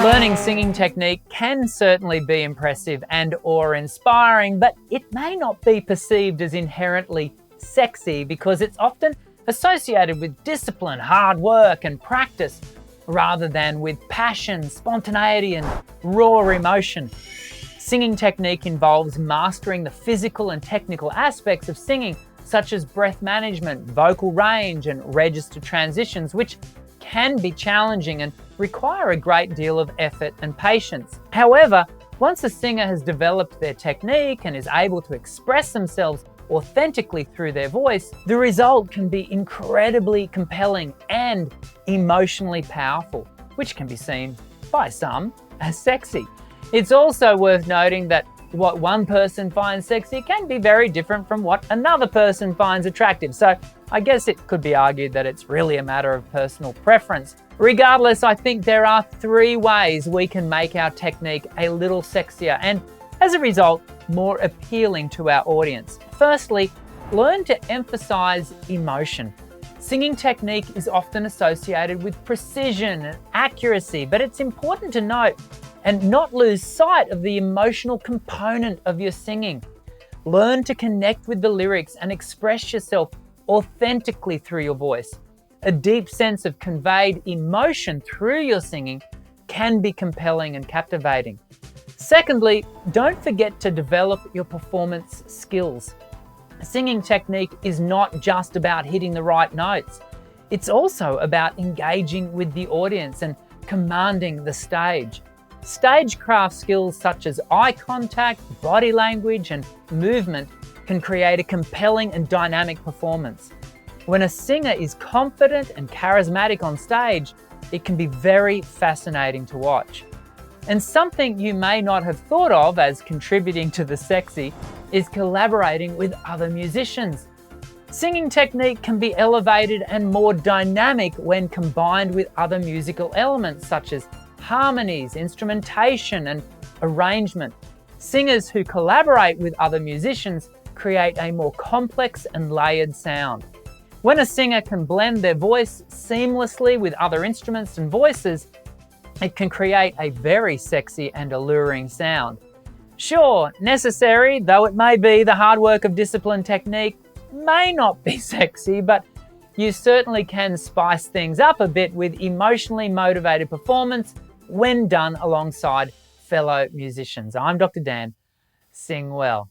Learning singing technique can certainly be impressive and awe-inspiring, but it may not be perceived as inherently sexy because it's often associated with discipline, hard work and practice, rather than with passion, spontaneity and raw emotion. Singing technique involves mastering the physical and technical aspects of singing, such as breath management, vocal range and register transitions, which can be challenging and require a great deal of effort and patience. However, once a singer has developed their technique and is able to express themselves authentically through their voice, the result can be incredibly compelling and emotionally powerful, which can be seen by some as sexy. It's also worth noting that what one person finds sexy can be very different from what another person finds attractive. So I guess it could be argued that it's really a matter of personal preference. Regardless, I think there are 3 ways we can make our technique a little sexier and, as a result, more appealing to our audience. Firstly, learn to emphasize emotion. Singing technique is often associated with precision and accuracy, but it's important to note and not lose sight of the emotional component of your singing. Learn to connect with the lyrics and express yourself authentically through your voice. A deep sense of conveyed emotion through your singing can be compelling and captivating. Secondly, don't forget to develop your performance skills. Singing technique is not just about hitting the right notes. It's also about engaging with the audience and commanding the stage. Stagecraft skills such as eye contact, body language, and movement can create a compelling and dynamic performance. When a singer is confident and charismatic on stage, it can be very fascinating to watch. And something you may not have thought of as contributing to the sexy is collaborating with other musicians. Singing technique can be elevated and more dynamic when combined with other musical elements such as harmonies, instrumentation, and arrangement. Singers who collaborate with other musicians create a more complex and layered sound. When a singer can blend their voice seamlessly with other instruments and voices, it can create a very sexy and alluring sound. Sure, necessary though it may be, the hard work of discipline technique may not be sexy, but you certainly can spice things up a bit with emotionally motivated performance when done alongside fellow musicians. I'm Dr. Dan. Sing well.